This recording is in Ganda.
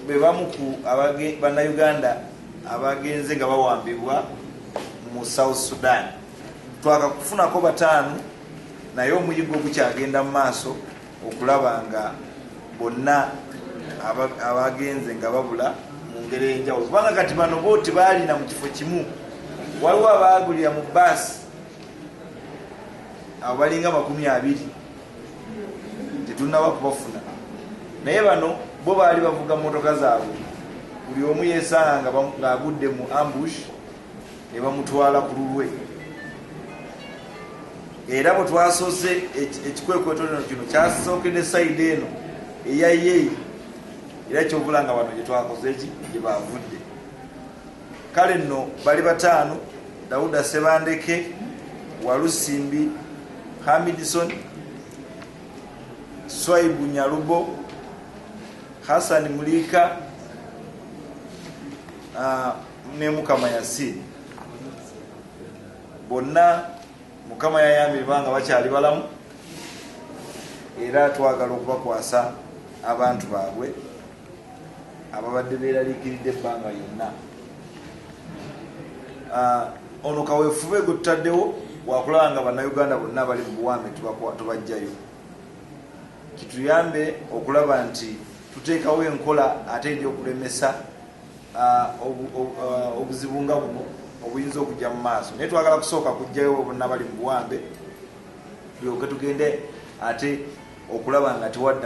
bebamu ku bannayuganda abagenze nga bawambibwa mu South Sudan. Twakakufunako bataano naye omuyiggo gukyagenda mu maaso okulaba nga bonna abagenze nga babula mu ngeri ey'enjawulo, kubanga kati bano booti baalina mu kifo kimu, waliwo abaagulira mu baasi abo balinga 20 tetunnaba kubafuna, naye bano bo baali bavuga motoka zaabwe, buli omu yeesanga ng'agudde mu ambush ne bamutwala ku lulwe. Era bwe twasoose ekikwekweto kino kyasookedde sayidi eno eya Yei, era kyovula nga bano gye twakoze eki gye bavudde. Kale nno bali bataano: Dawuda Sebandeke, Walusimbi Hamidson, Swaibu Nyalubo, Hassan Mulika ne Mukama Yasini. Bonna Mukama yayambye banga bakyali balamu, era twagala okubakwasa abantu baabwe ababadde beeraliikiridde ebbanga yonna. Ono kaweefube gwe tutaddewo wakulaba nga bannayuganda bonna bali mu buwambe tubajjayo, kituyambe okulaba nti tuteekawo enkola ate ery'okulemesa obuzibu nga buno obuyinza okujja mu maaso. Naye twagala kusooka kujjayo bonna bali mu buwambe tulyoke tugende ate okulaba nga tewadda